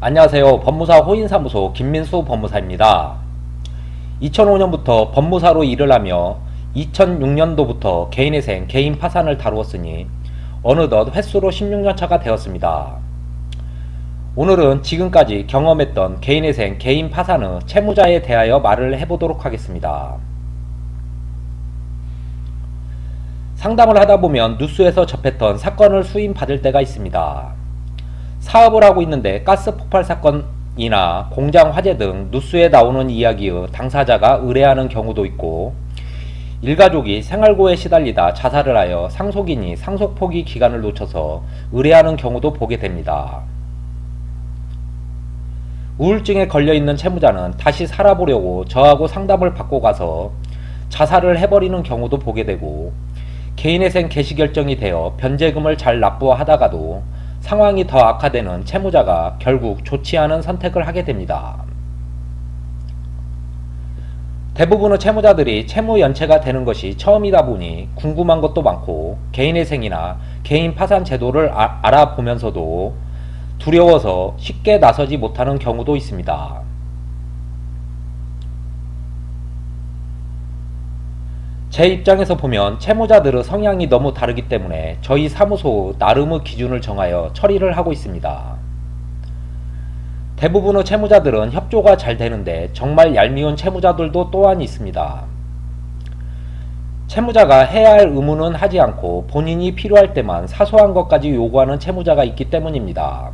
안녕하세요. 법무사 호인사무소 김민수 법무사입니다. 2005년부터 법무사로 일을 하며 2006년도부터 개인회생, 개인 파산을 다루었으니 어느덧 횟수로 16년차가 되었습니다. 오늘은 지금까지 경험했던 개인회생, 개인 파산의 채무자에 대하여 말을 해보도록 하겠습니다. 상담을 하다보면 뉴스에서 접했던 사건을 수임받을 때가 있습니다. 사업을 하고 있는데 가스 폭발 사건이나 공장 화재 등 뉴스에 나오는 이야기의 당사자가 의뢰하는 경우도 있고, 일가족이 생활고에 시달리다 자살을 하여 상속인이 상속 포기 기간을 놓쳐서 의뢰하는 경우도 보게 됩니다. 우울증에 걸려있는 채무자는 다시 살아보려고 저하고 상담을 받고 가서 자살을 해버리는 경우도 보게 되고, 개인회생 개시 결정이 되어 변제금을 잘 납부하다가도 상황이 더 악화되는 채무자가 결국 좋지 않은 선택을 하게 됩니다. 대부분의 채무자들이 채무 연체가 되는 것이 처음이다 보니 궁금한 것도 많고, 개인회생이나 개인 파산 제도를 알아보면서도 두려워서 쉽게 나서지 못하는 경우도 있습니다. 제 입장에서 보면 채무자들의 성향이 너무 다르기 때문에 저희 사무소 나름의 기준을 정하여 처리를 하고 있습니다. 대부분의 채무자들은 협조가 잘 되는데 정말 얄미운 채무자들도 또한 있습니다. 채무자가 해야 할 의무는 하지 않고 본인이 필요할 때만 사소한 것까지 요구하는 채무자가 있기 때문입니다.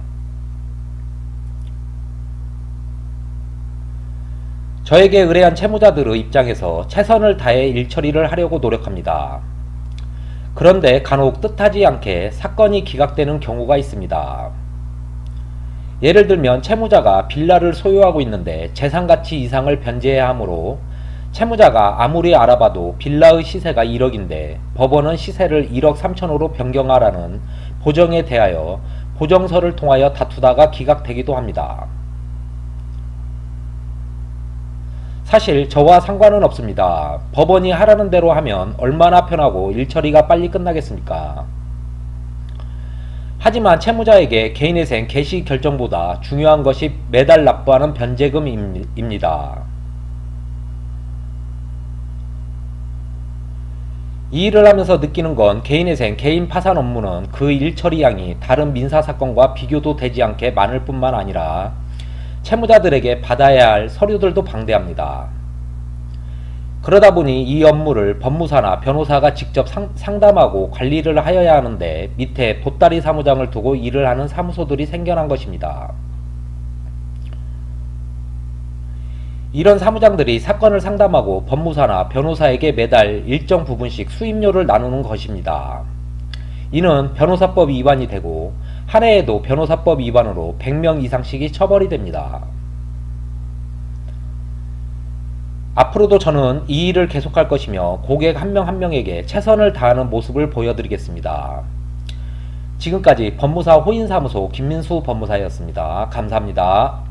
저에게 의뢰한 채무자들의 입장에서 최선을 다해 일처리를 하려고 노력합니다. 그런데 간혹 뜻하지 않게 사건이 기각되는 경우가 있습니다. 예를 들면 채무자가 빌라를 소유하고 있는데 재산가치 이상을 변제해야 하므로 채무자가 아무리 알아봐도 빌라의 시세가 1억인데 법원은 시세를 1억 3천으로 변경하라는 보정에 대하여 보정서를 통하여 다투다가 기각되기도 합니다. 사실 저와 상관은 없습니다. 법원이 하라는 대로 하면 얼마나 편하고 일처리가 빨리 끝나겠습니까? 하지만 채무자에게 개인회생 개시 결정보다 중요한 것이 매달 납부하는 변제금입니다. 이 일을 하면서 느끼는 건 개인회생, 개인 파산 업무는 그 일처리량이 다른 민사사건과 비교도 되지 않게 많을 뿐만 아니라 채무자들에게 받아야 할 서류들도 방대합니다. 그러다 보니 이 업무를 법무사나 변호사가 직접 상담하고 관리를 하여야 하는데 밑에 보따리 사무장을 두고 일을 하는 사무소들이 생겨난 것입니다. 이런 사무장들이 사건을 상담하고 법무사나 변호사에게 매달 일정 부분씩 수임료를 나누는 것입니다. 이는 변호사법 위반이 되고 한 해에도 변호사법 위반으로 100명 이상씩이 처벌이 됩니다. 앞으로도 저는 이 일을 계속할 것이며 고객 한 명 한 명에게 최선을 다하는 모습을 보여드리겠습니다. 지금까지 법무사 호인사무소 김민수 법무사였습니다. 감사합니다.